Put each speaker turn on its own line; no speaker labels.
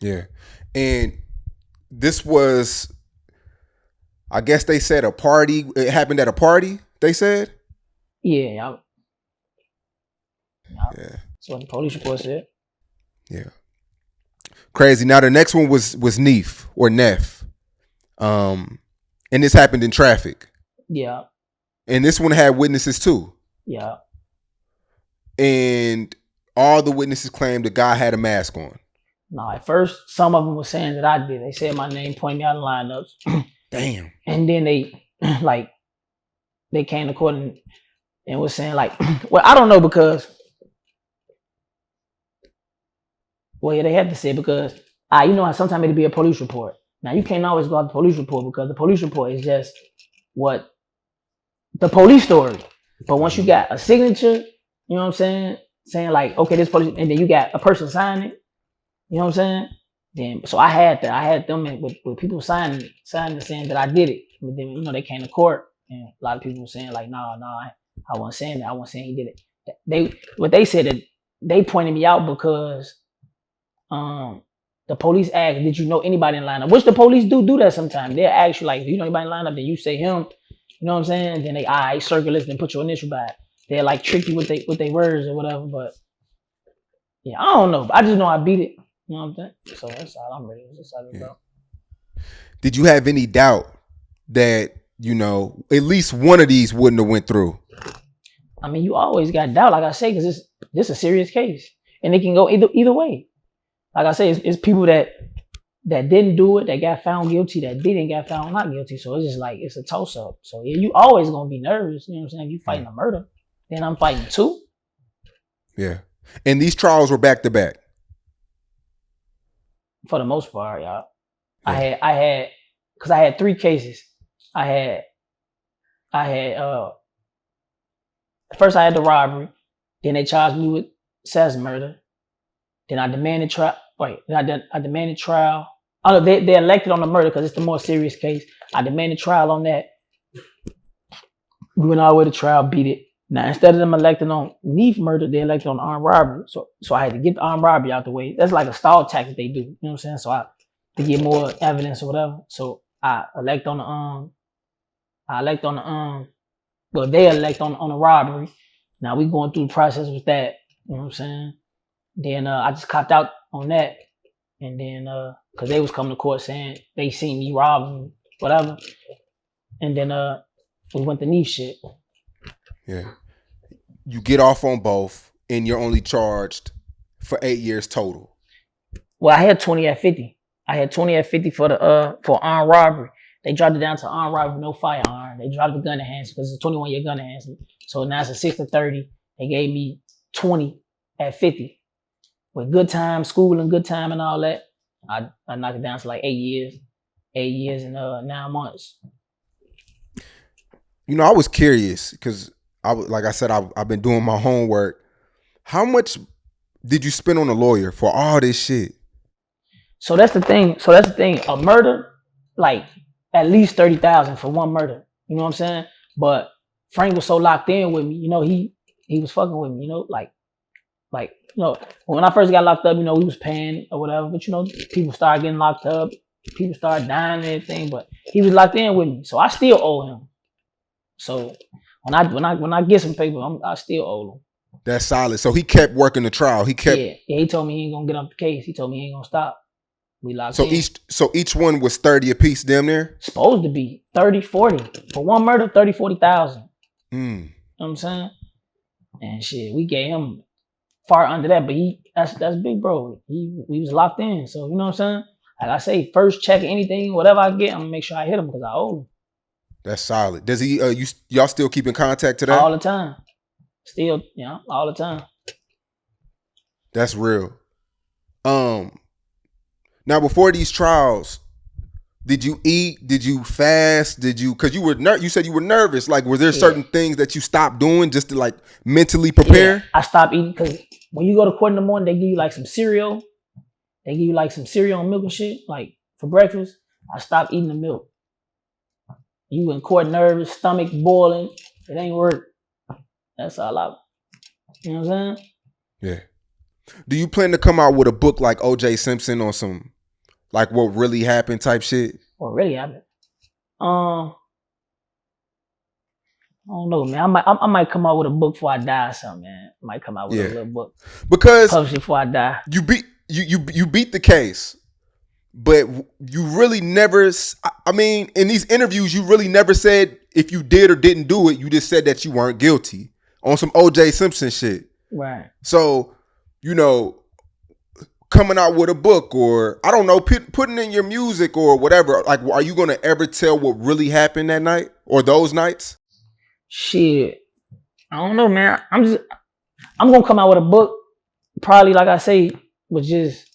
Yeah. And this was, I guess they said a party. It happened at a party, they said?
Yeah,
Yeah.
that's what the police report said.
Yeah. Crazy. Now the next one was Neef or Neff. And this happened in traffic.
Yeah,
And this one had witnesses too.
yeah.
And all the witnesses claimed the guy had a mask on.
No, at first, some of them were saying that I did. They said my name, pointed me out in lineups.
Damn.
And then they, like, they came to court and was saying, like, well, I don't know because, well, yeah, they had to say because, you know how sometimes it'll be a police report. Now, you can't always go out the police report because the police report is just what the police story. But once you got a signature, you know what I'm saying? Saying like, okay, this police, and then you got a person signing it, you know what I'm saying? Then, so I had them with people signing saying that I did it. But then, you know, they came to court and a lot of people were saying like, no, I wasn't saying that. I wasn't saying he did it. What they said that they pointed me out because, the police asked, did you know anybody in lineup? Which the police do that sometimes. They'll ask you like, if you know anybody in lineup, then you say him. You know what I'm saying? Then they circle this, then put your initial by it. They're like trick you with their words or whatever. But yeah, I don't know. I just know I beat it. You know what I'm saying? So that's all I'm ready. That's all about.
Did you have any doubt that, you know, at least one of these wouldn't have went through?
I mean, you always got doubt, like I say, because this a serious case. And it can go either way. Like I say, it's people that didn't do it, that got found guilty, that didn't get found not guilty. So it's just like, it's a toss-up. So yeah, you always going to be nervous. You know what I'm saying? If you fighting a murder, then I'm fighting two.
Yeah. And these trials were back to back?
For the most part, y'all. Yeah. I had, because I had three cases. I had, first I had the robbery. Then they charged me with Saz murder. Then I demanded trial. I demanded trial. Oh, they elected on the murder because it's the more serious case. I demanded trial on that. We went all the way to trial, beat it. Now, instead of them electing on Neef murder, they elected on armed robbery. So I had to get the armed robbery out the way. That's like a stall tactic they do. You know what I'm saying? So to get more evidence or whatever. So I elect on the well, they elect on the robbery. Now we going through the process with that. You know what I'm saying? Then I just copped out on that. And then because they was coming to court saying they seen me robbing, whatever. And then we went to Neef shit.
Yeah. You get off on both and you're only charged for 8 years total.
Well, I had 20 at 50. I had 20 at 50 for armed robbery. They dropped it down to armed robbery with no firearm. They dropped the gun enhancement because it's a 21-year gun enhancement. So now it's a 6 to 30. They gave me 20 at 50. With good time, school and good time and all that, I knocked it down to like 8 years. 8 years and 9 months.
You know, I was curious because like I said, I've been doing my homework. How much did you spend on a lawyer for all this shit?
So that's the thing. A murder, like at least 30,000 for one murder. You know what I'm saying? But Frank was so locked in with me. You know, he was fucking with me. You know, like you know, when I first got locked up, you know, we was paying or whatever. But you know, people started getting locked up. People started dying and everything. But he was locked in with me, so I still owe him. So when I get some paper, I still owe him.
That's solid. So he kept working the trial. He kept.
Yeah. He told me he ain't gonna get off the case. He told me he ain't gonna stop. We locked
so
in.
Each one was 30 a piece, damn near?
Supposed to be 30, 40. For one murder, 30, 40,000. You know what I'm saying? And shit, we gave him far under that, but that's big bro. We was locked in. So you know what I'm saying? Like I say, first check anything, whatever I get, I'm gonna make sure I hit him because I owe him. That's
solid. Does he y'all still keep in contact today?
All the time. Still, you know, all the time.
That's real. Now before these trials, did you eat? Did you fast? Because you said you were nervous. Like, were there certain things that you stopped doing just to like mentally prepare?
Yeah, I stopped eating because when you go to court in the morning, they give you like some cereal. They give you like some cereal and milk and shit, like for breakfast. I stopped eating the milk. You in court nervous, stomach boiling. It ain't work. That's all I. You know what I'm saying?
Yeah. Do you plan to come out with a book like O.J. Simpson on some like what really happened type shit?
What really happened? I don't know, man. I might come out with a book before I die or something, man. I might come out with a little book.
Because
publish it before I die.
You beat the case, but you really never. I mean, in these interviews, you really never said if you did or didn't do it. You just said that you weren't guilty on some O.J. Simpson shit.
Right.
So, you know, coming out with a book or I don't know, putting in your music or whatever. Like, are you gonna ever tell what really happened that night or those nights?
Shit, I don't know, man. I'm gonna come out with a book. Probably, like I say, with just